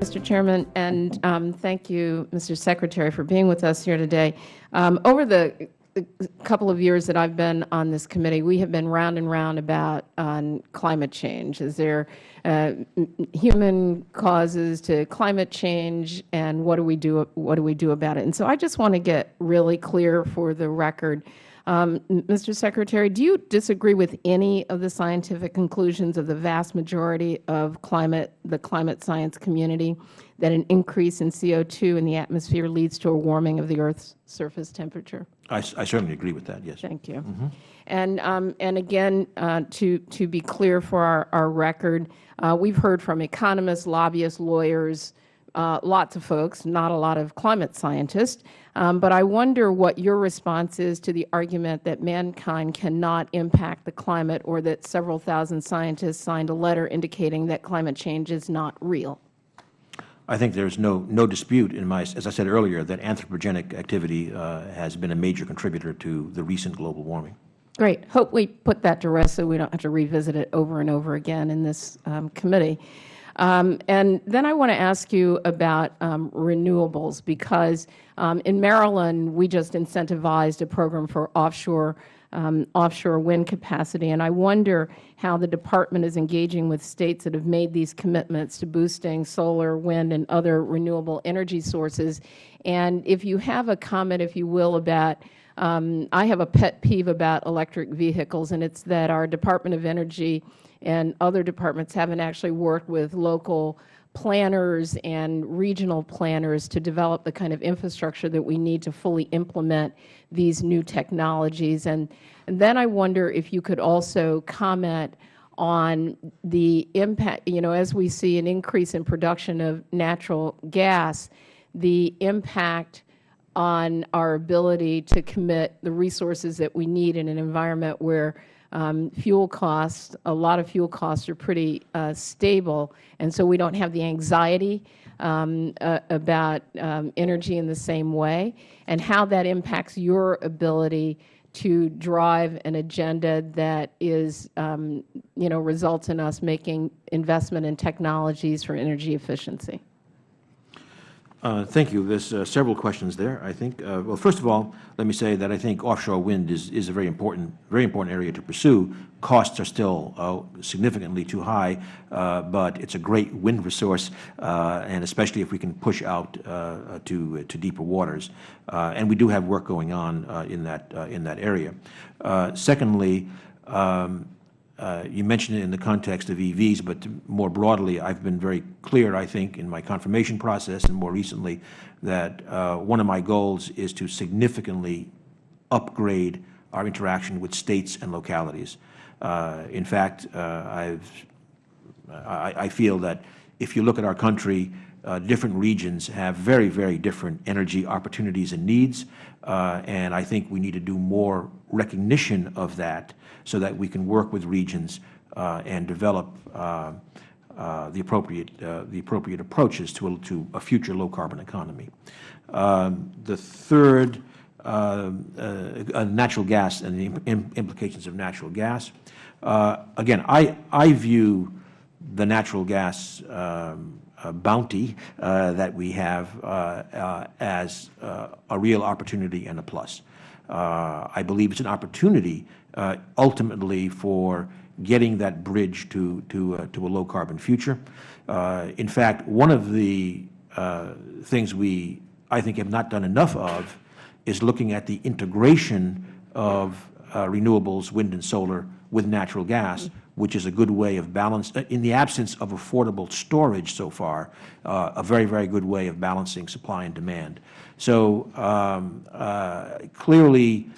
Mr. Chairman, and thank you, Mr. Secretary, for being with us here today. Over the couple of years that I've been on this committee, we have been round and round about on climate change. Is there human causes to climate change, and what do we do? What do we do about it? And so I just want to get really clear for the record. Mr. Secretary, do you disagree with any of the scientific conclusions of the vast majority of the climate science community that an increase in CO2 in the atmosphere leads to a warming of the Earth's surface temperature? I certainly agree with that, yes. Thank you. And again, to be clear for our record, we've heard from economists, lobbyists, lawyers, lots of folks, not a lot of climate scientists. But I wonder what your response is to the argument that mankind cannot impact the climate, or that several thousand scientists signed a letter indicating that climate change is not real. I think there is no dispute, as I said earlier, that anthropogenic activity has been a major contributor to the recent global warming. Great. Hope we put that to rest so we don't have to revisit it over and over again in this committee. And then I want to ask you about renewables, because in Maryland, we just incentivized a program for offshore wind capacity, and I wonder how the Department is engaging with states that have made these commitments to boosting solar, wind, and other renewable energy sources. And if you have a comment, if you will, about I have a pet peeve about electric vehicles, and it's that our Department of Energy and other departments haven't actually worked with local planners and regional planners to develop the kind of infrastructure that we need to fully implement these new technologies. And then I wonder if you could also comment on the impact, as we see an increase in production of natural gas, the impact on our ability to commit the resources that we need in an environment where fuel costs, a lot of fuel costs are pretty stable, and so we don't have the anxiety about energy in the same way, and how that impacts your ability to drive an agenda that is, results in us making investment in technologies for energy efficiency. Thank you. There's several questions there, I think. Well, first of all, let me say that I think offshore wind is a very important area to pursue. Costs are still significantly too high, but it's a great wind resource, and especially if we can push out to deeper waters. And we do have work going on in that area. Secondly, you mentioned it in the context of EVs, but more broadly, I've been very clear, I think, in my confirmation process and more recently, that one of my goals is to significantly upgrade our interaction with states and localities. In fact, I feel that if you look at our country, different regions have very, very different energy opportunities and needs, and I think we need to do more recognition of that so that we can work with regions and develop the appropriate approaches to a future low-carbon economy. The third, natural gas and the implications of natural gas. Again, I view the natural gas bounty that we have as a real opportunity and a plus. I believe it's an opportunity ultimately for getting that bridge to a low-carbon future. In fact, one of the things I think have not done enough of is looking at the integration of renewables, wind and solar, with natural gas, which is a good way of balance, in the absence of affordable storage so far, a very, very good way of balancing supply and demand. So clearly,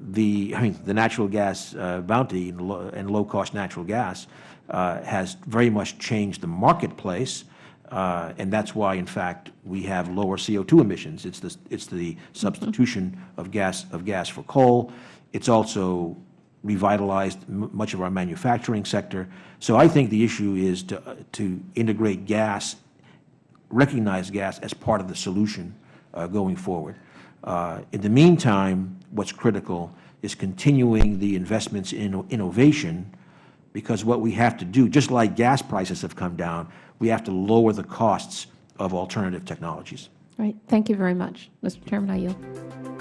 the natural gas bounty and low-cost natural gas has very much changed the marketplace, and that's why, in fact, we have lower CO2 emissions. It's the substitution of gas for coal. It's also revitalized much of our manufacturing sector. So I think the issue is to integrate gas, recognize gas as part of the solution going forward. In the meantime, what's critical is continuing the investments in innovation, because what we have to do, just like gas prices have come down, we have to lower the costs of alternative technologies. Right. Thank you very much. Mr. Chairman, I yield.